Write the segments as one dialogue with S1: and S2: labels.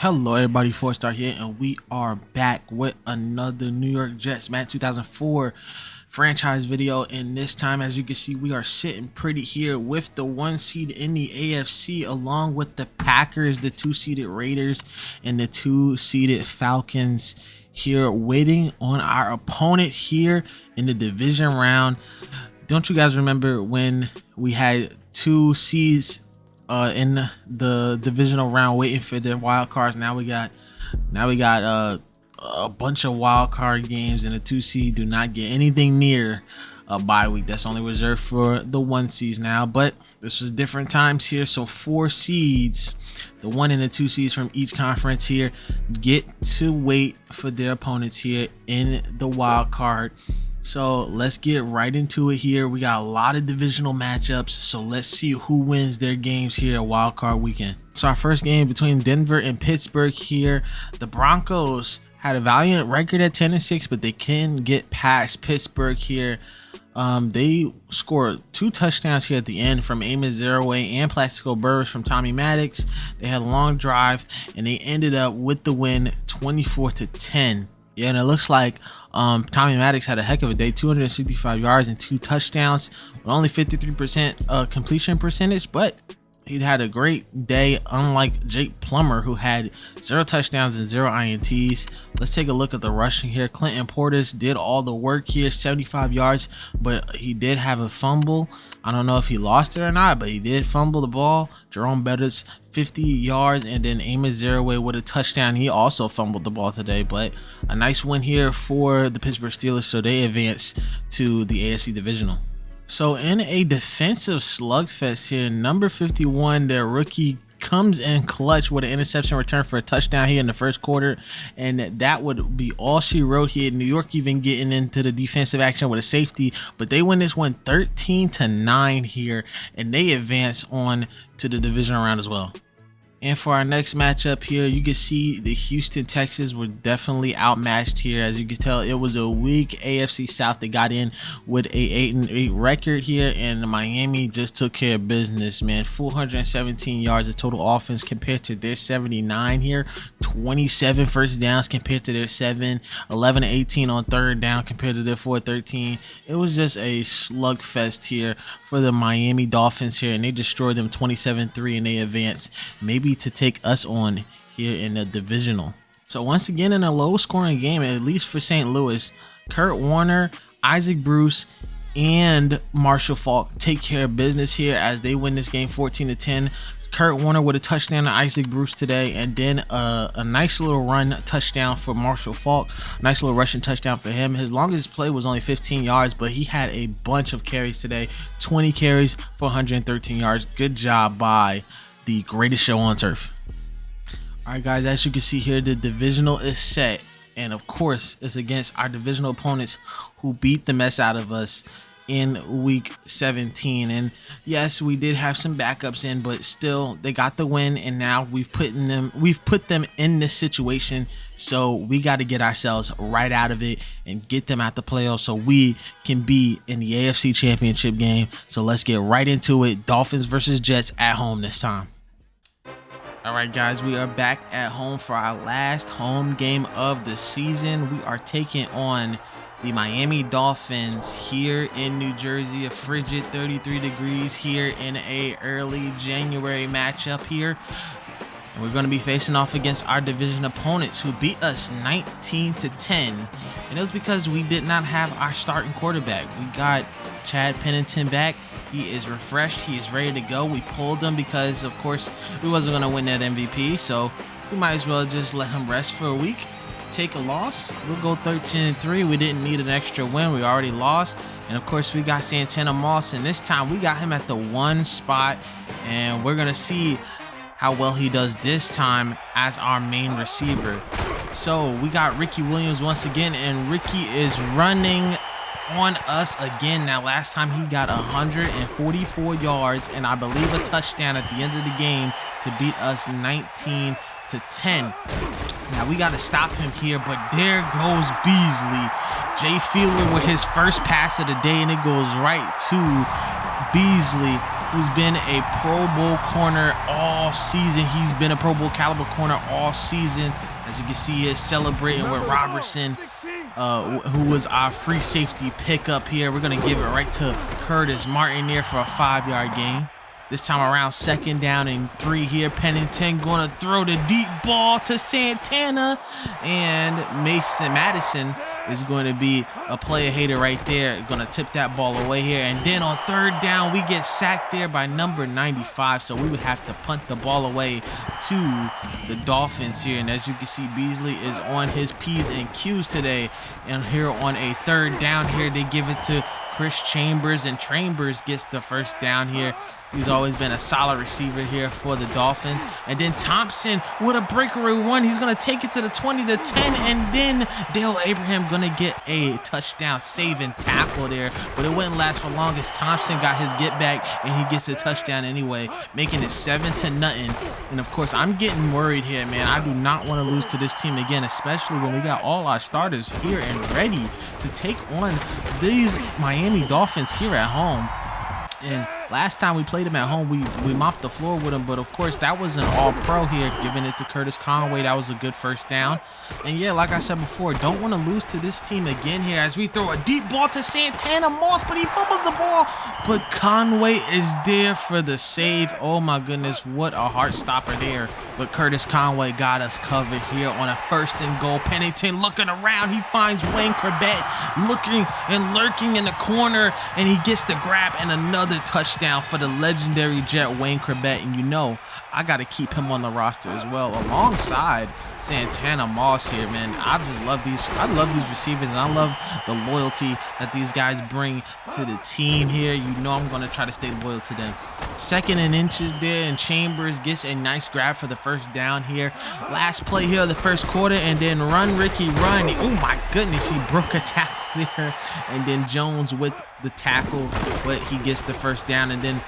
S1: Hello everybody, 4-Star here, and we are back with another New York Jets Madden 2004 franchise video. And this time, as you can see, we are sitting pretty here with the 1 seed in the AFC, along with the Packers, the 2-seeded Raiders, and the 2-seeded Falcons here, waiting on our opponent here in the division round. Don't you guys remember when we had 2 seeds in the divisional round waiting for their wild cards? Now we got a bunch of wild card games, and the 2 seed do not get anything near a bye week. That's only reserved for the 1 seeds now, but this was different times here. So 4 seeds, the 1 and the 2 seeds from each conference here, get to wait for their opponents here in the wild card. So let's get right into it here. We got a lot of divisional matchups, so let's see who wins their games here at wild card weekend. So our first game between Denver and Pittsburgh here. The Broncos had a valiant record at 10-6, but they can get past Pittsburgh here. They scored 2 touchdowns here at the end from Amos Zeraway and Plaxico Burress from Tommy Maddox. They had a long drive, and they ended up with the win 24-10. Yeah, and it looks like Tommy Maddox had a heck of a day, 265 yards and 2 touchdowns with only 53% completion percentage, but he had a great day, unlike Jake Plummer, who had 0 touchdowns and 0 INTs. Let's take a look at the rushing here. Clinton Portis did all the work here, 75 yards, but he did have a fumble. I don't know if he lost it or not, but he did fumble the ball. Jerome Bettis, 50 yards, and then Amos Zeraway with a touchdown. He also fumbled the ball today, but a nice win here for the Pittsburgh Steelers, so they advance to the AFC Divisional. So in a defensive slugfest here, number 51, their rookie, comes in clutch with an interception return for a touchdown here in the first quarter, and that would be all she wrote here. New York even getting into the defensive action with a safety, but they win this one 13-9 here, and they advance on to the divisional round as well. And for our next matchup here, you can see the Houston Texans were definitely outmatched here. As you can tell, it was a weak AFC South. They got in with a 8-8 record here, and Miami just took care of business, man. 417 yards of total offense compared to their 79 here. 27 first downs compared to their 7. 11-18 on third down compared to their 4-13. It was just a slugfest here for the Miami Dolphins here, and they destroyed them 27-3, and they advance maybe to take us on here in the divisional. So once again, in a low scoring game, at least for St. Louis, Kurt Warner, Isaac Bruce, and Marshall Faulk take care of business here as they win this game 14-10. Kurt Warner with a touchdown to Isaac Bruce today, and then a nice little run touchdown for Marshall Faulk. Nice little rushing touchdown for him. His longest play was only 15 yards, but he had a bunch of carries today. 20 carries for 113 yards. Good job by the greatest show on turf. All right, guys, as you can see here, the divisional is set, and of course it's against our divisional opponents who beat the mess out of us in week 17. And yes, we did have some backups in, but still they got the win, and now we've put them in this situation, so we got to get ourselves right out of it and get them out the playoffs so we can be in the AFC Championship game. So let's get right into it. Dolphins versus Jets at home this time. All right, guys, we are back at home for our last home game of the season. We are taking on the Miami Dolphins here in New Jersey, a frigid 33 degrees here in a early January matchup here. And we're going to be facing off against our division opponents who beat us 19-10. And it was because we did not have our starting quarterback. We got Chad Pennington back. He is refreshed. He is ready to go. We pulled him because, of course, we wasn't going to win that MVP. So we might as well just let him rest for a week. Take a loss. We'll go 13-3. We didn't need an extra win. We already lost. And of course, we got Santana Moss, and this time we got him at the 1 spot, and we're gonna see how well he does this time as our main receiver. So we got Ricky Williams once again, and Ricky is running on us again. Now, last time he got 144 yards and I believe a touchdown at the end of the game to beat us 19-10. Now we got to stop him here, but there goes Beasley. Jay Fiedler with his first pass of the day, and it goes right to Beasley, who who's been a Pro Bowl corner all season. He's been a Pro Bowl caliber corner all season. As you can see, he's celebrating with Robertson, who was our free safety pickup here. We're going to give it right to Curtis Martin there for a 5-yard gain. This time around, 2nd down and 3 here. Pennington going to throw the deep ball to Santana. And Madison is going to be a player hater right there. Going to tip that ball away here. And then on 3rd down, we get sacked there by number 95. So we would have to punt the ball away to the Dolphins here. And as you can see, Beasley is on his P's and Q's today. And here on a 3rd down here, they give it to Chris Chambers, and Chambers gets the 1st down here. He's always been a solid receiver here for the Dolphins. And then Thompson with a breakaway run. He's going to take it to the 20, the 10, and then Dale Abraham going to get a touchdown saving tackle there. But it wouldn't last for long as Thompson got his get back, and he gets a touchdown anyway, making it 7-0. And of course, I'm getting worried here, man. I do not want to lose to this team again, especially when we got all our starters here and ready to take on these Miami Dolphins here at home. And last time we played him at home, we mopped the floor with him. But of course, that was an all-pro here, giving it to Curtis Conway. That was a good 1st down. And yeah, like I said before, don't want to lose to this team again here as we throw a deep ball to Santana Moss, but he fumbles the ball. But Conway is there for the save. Oh my goodness, what a heart stopper there. But Curtis Conway got us covered here on a 1st and goal. Pennington looking around. He finds Wayne Corbett looking and lurking in the corner, and he gets the grab and another touchdown for the legendary Jet Wayne Corbett. And you know, I got to keep him on the roster as well, alongside Santana Moss here, man. I just love these. I love these receivers, and I love the loyalty that these guys bring to the team here. You know, I'm going to try to stay loyal to them. 2nd and inches there, and Chambers gets a nice grab for the 1st down here. Last play here of the 1st quarter, and then run, Ricky, run. Oh my goodness, he broke a tackle there, and then Jones with the tackle, but he gets the 1st down. And then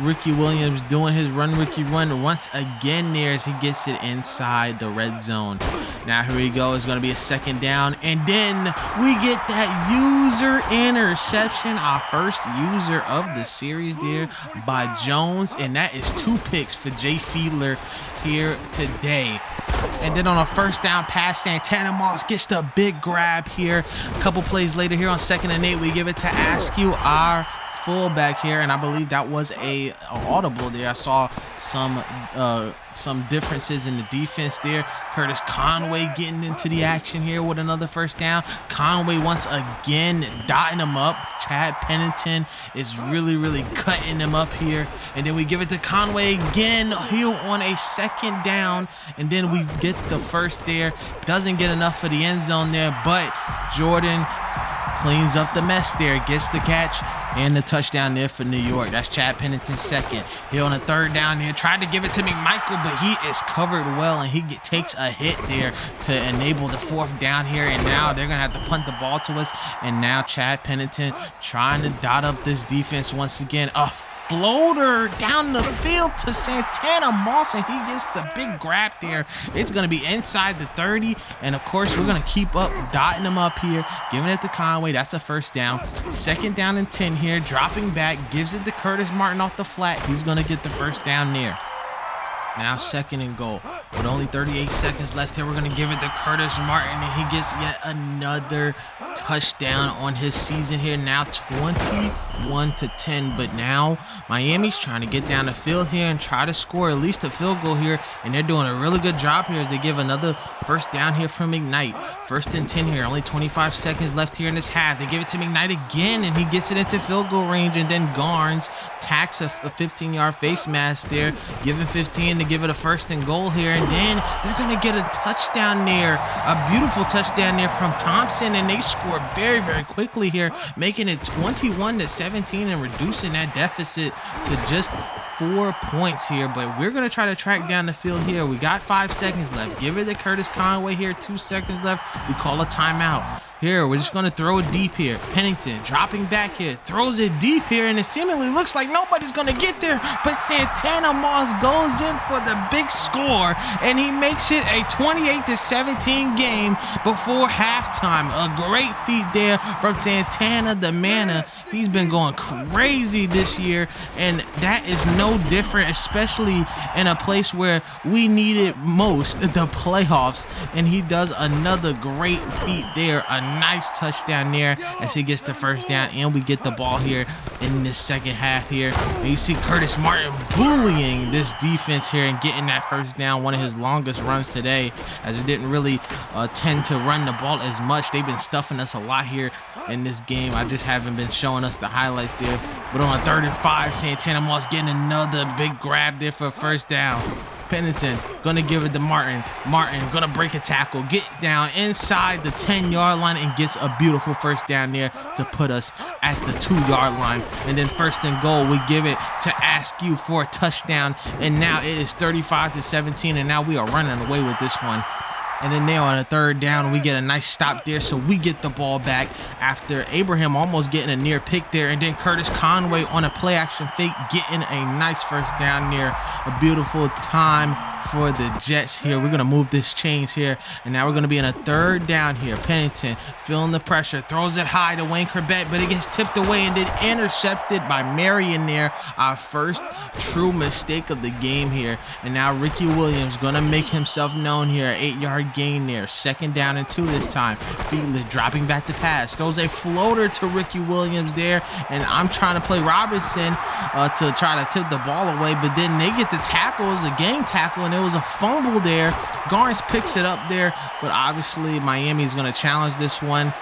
S1: Ricky Williams doing his run, Ricky run once again there as he gets it inside the red zone. Now here we go. It's going to be a 2nd down, and then we get that user interception, our 1st user of the series there by Jones, and that is 2 picks for Jay Fiedler here today. And then on a 1st down pass, Santana Moss gets the big grab here. A couple plays later here on 2nd and 8, we give it to Askew, our fullback here, and I believe that was a audible there. I saw some differences in the defense there. Curtis Conway getting into the action here with another 1st down. Conway once again dotting him up. Chad Pennington is really cutting him up here, and then we give it to Conway again here on a 2nd down, and then we get the 1st there. Doesn't get enough for the end zone there, but Jordan cleans up the mess there, gets the catch and the touchdown there for New York. That's Chad Pennington's 2nd. Here on a 3rd down here, tried to give it to McMichael, but he is covered well, and he takes a hit there to enable the 4th down here, and now they're going to have to punt the ball to us. And now Chad Pennington trying to dot up this defense once again. A floater down the field to Santana Moss, and he gets the big grab there. It's going to be inside the 30, and of course we're going to keep up dotting them up here, giving it to Conway. That's a 1st down. 2nd down and 10 here, dropping back, gives it to Curtis Martin off the flat. He's going to get the 1st down there. Now 2nd and goal. With only 38 seconds left here, we're going to give it to Curtis Martin, and he gets yet another touchdown on his season here. Now 21-10, but now Miami's trying to get down the field here and try to score at least a field goal here, and they're doing a really good job here as they give another 1st down here from McKnight. 1st and 10 here, only 25 seconds left here in this half. They give it to McKnight again, and he gets it into field goal range, and then Garnes tacks a 15-yard face mask there, giving 15 to give it a 1st and goal here, and then they're going to get a touchdown there, a beautiful touchdown there from Thompson, and they score very quickly here, making it 21-17 and reducing that deficit to just 4 points here. But we're going to try to track down the field here. We got 5 seconds left. Give it to Curtis Conway here, 2 seconds left. We call a timeout. Here, we're just gonna throw it deep here. Pennington dropping back here, throws it deep here, and it seemingly looks like nobody's gonna get there, but Santana Moss goes in for the big score, and he makes it a 28-17 game before halftime. A great feat there from Santana the Mana. He's been going crazy this year, and that is no different, especially in a place where we need it most, the playoffs. And he does another great feat there. A nice touchdown there as he gets the first down, and we get the ball here in the second half here. And you see Curtis Martin bullying this defense here and getting that first down, one of his longest runs today, as it didn't really tend to run the ball as much. They've been stuffing us a lot here in this game. I just haven't been showing us the highlights there. But on a 3rd and 5, Santana Moss getting another big grab there for a first down. Pennington gonna give it to Martin. Martin gonna break a tackle, gets down inside the 10-yard line and gets a beautiful first down there to put us at the 2-yard line. And then 1st and goal, we give it to Askew for a touchdown. And now it is 35-17, and now we are running away with this one. And then there on a 3rd down, we get a nice stop there, so we get the ball back after Abraham almost getting a near pick there, and then Curtis Conway on a play action fake getting a nice first down there. A beautiful time for the Jets here. We're going to move this chains here, and now we're going to be in a 3rd down here. Pennington feeling the pressure, throws it high to Wayne Corbett, but it gets tipped away and then intercepted by Marion there. Our first true mistake of the game here. And now Ricky Williams going to make himself known here. 8-yard gain there. 2nd down and 2 this time. Fiedler dropping back the pass, throws a floater to Ricky Williams there, and I'm trying to play Robinson to try to tip the ball away, but then they get the tackle. It was a game tackle, and there was a fumble there. Garnes picks it up there, but obviously Miami is going to challenge this one.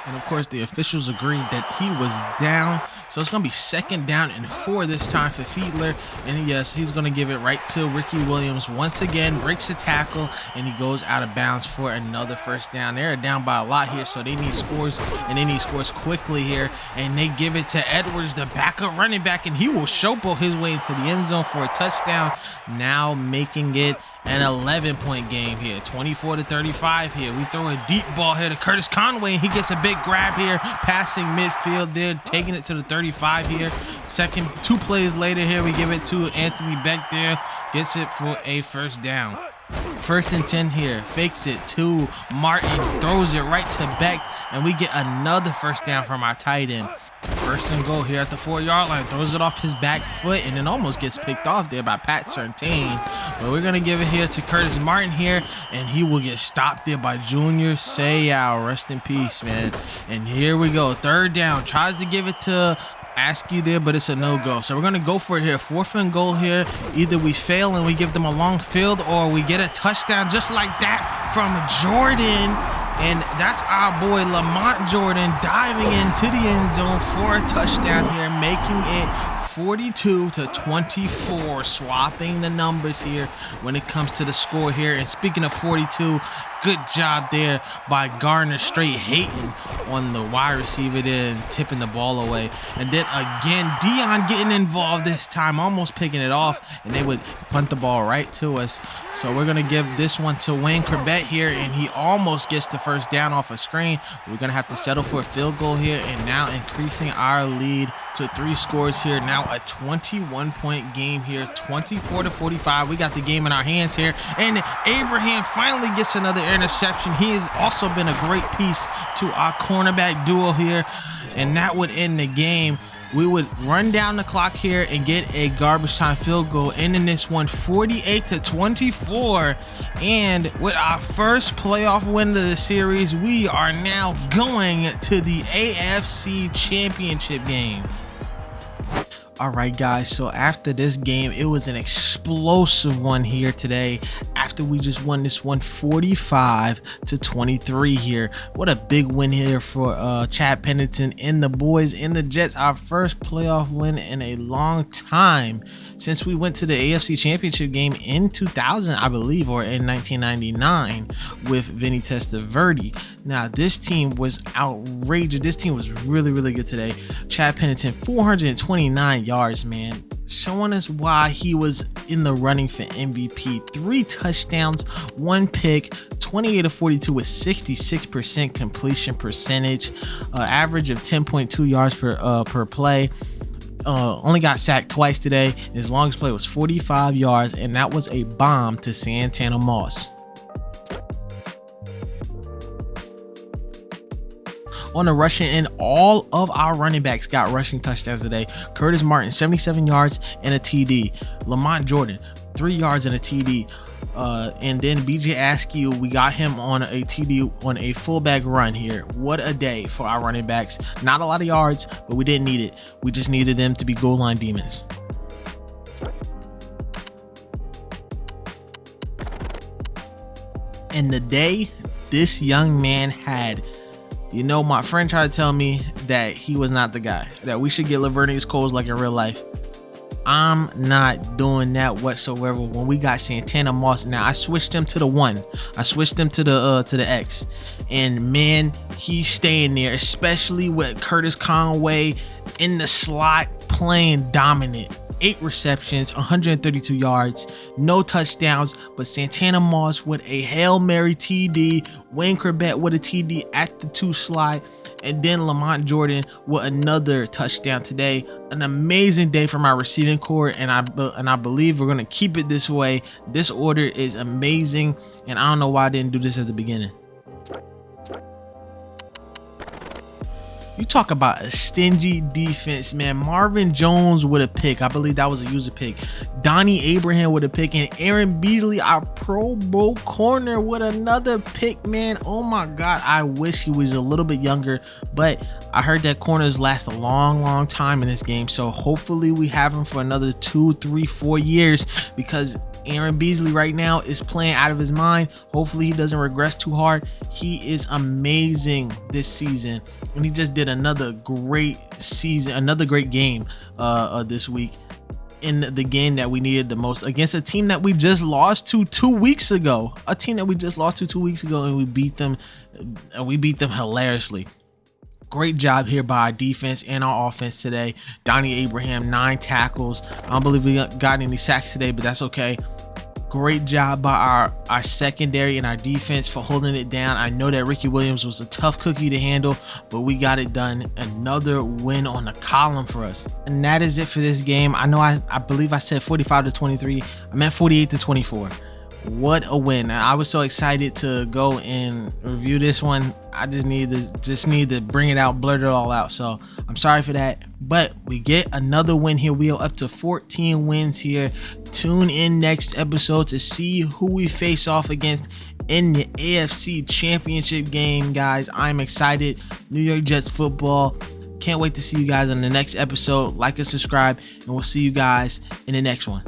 S1: And of course, the officials agreed that he was down. So it's going to be 2nd down and 4 this time for Fiedler. And yes, he's going to give it right to Ricky Williams. Once again, breaks a tackle, and he goes out of bounds for another first down. They're down by a lot here, so they need scores, and they need scores quickly here. And they give it to Edwards, the backup running back, and he will showboat his way into the end zone for a touchdown, now making it an 11-point game here. 24-35 here. We throw a deep ball here to Curtis Conway, and he gets a big grab here, passing midfield there, taking it to the 35 here. 2 plays later here, we give it to Anthony Beck there, gets it for a first down. 1st and 10 here, fakes it to Martin, throws it right to Beck, and we get another first down from our tight end. 1st and goal here at the 4-yard line, throws it off his back foot and then almost gets picked off there by Pat Surtain. But we're going to give it here to Curtis Martin here, and he will get stopped there by Junior Seau. Rest in peace, man. And here we go, 3rd down, tries to give it to Askew there, but it's a no-go. So we're going to go for it here. 4th and goal here. Either we fail and we give them a long field, or we get a touchdown just like that from Jordan. And that's our boy Lamont Jordan diving into the end zone for a touchdown here, making it 42-24, swapping the numbers here when it comes to the score here. And speaking of 42, good job there by Gardner, straight hating on the wide receiver there and tipping the ball away. And then again, Dion getting involved this time, almost picking it off, and they would punt the ball right to us. So we're going to give this one to Wayne Corbett here, and he almost gets the first down off a screen. We're going to have to settle for a field goal here, and now increasing our lead to 3 scores here. Now a 21-point game here, 24-45. We got the game in our hands here, and Abraham finally gets another interception. He has also been a great piece to our cornerback duo here, and that would end the game. We would run down the clock here and get a garbage time field goal, ending this one 48-24. And with our first playoff win of the series, we are now going to the AFC Championship game. All right, guys, so after this game, it was an explosive one here today after we just won this one 45-23 here. What a big win here for Chad Pennington and the boys and the Jets. Our first playoff win in a long time since we went to the AFC Championship game in 2000, I believe, or in 1999 with Vinny Testaverde. Now, this team was outrageous. This team was really, really good today. Chad Pennington, 429 yards, man. showing us why he was in the running for MVP. 3 touchdowns, 1 pick, 28 of 42 with 66% completion percentage, average of 10.2 yards per play. Only got sacked twice today. His longest play was 45 yards, and that was a bomb to Santana Moss. On the rushing end, all of our running backs got rushing touchdowns today. Curtis Martin, 77 yards and a TD. Lamont Jordan, 3 yards and a TD. And then BJ Askew, we got him on a TD on a fullback run here. What a day for our running backs. Not a lot of yards, but we didn't need it. We just needed them to be goal line demons. And the day this young man had, you know, my friend tried to tell me that he was not the guy, that we should get Lavernius Coles like in real life. I'm not doing that whatsoever. When we got Santana Moss, now I switched him to the 1. I switched him to the X, and man, he's staying there, especially with Curtis Conway in the slot playing dominant. 8 receptions, 132 yards, no touchdowns, but Santana Moss with a Hail Mary TD, Wayne Corbett with a TD at the 2 slot, and then Lamont Jordan with another touchdown today. An amazing day from our receiving core, and I believe we're going to keep it this way. This order is amazing, and I don't know why I didn't do this at the beginning. You talk about a stingy defense, man. Marvin Jones with a pick. I believe that was a user pick. Donnie Abraham with a pick. And Aaron Beasley, our Pro Bowl corner, with another pick, man. Oh my God. I wish he was a little bit younger. But I heard that corners last a long, long time in this game. So hopefully we have him for another 2, 3, 4 years, because Aaron Beasley right now is playing out of his mind. Hopefully he doesn't regress too hard. He is amazing this season, and he just did another great season, another great game this week, in the game that we needed the most, against a team that we just lost to 2 weeks ago. A team that we just lost to 2 weeks ago, and we beat them hilariously. Great job here by our defense and our offense today. Donnie Abraham, 9 tackles. I don't believe we got any sacks today, but that's okay. Great job by our secondary and our defense for holding it down. I know that Ricky Williams was a tough cookie to handle, but we got it done. Another win on the column for us. And that is it for this game. I know I believe I said 45-23. I meant 48-24. What a win. I was so excited to go and review this one. I just need to bring it out, blurt it all out. So I'm sorry for that, but we get another win here. We are up to 14 wins here. Tune in next episode to see who we face off against in the AFC Championship game, guys. I'm excited. New York Jets football. Can't wait to see you guys on the next episode. Like and subscribe, and we'll see you guys in the next one.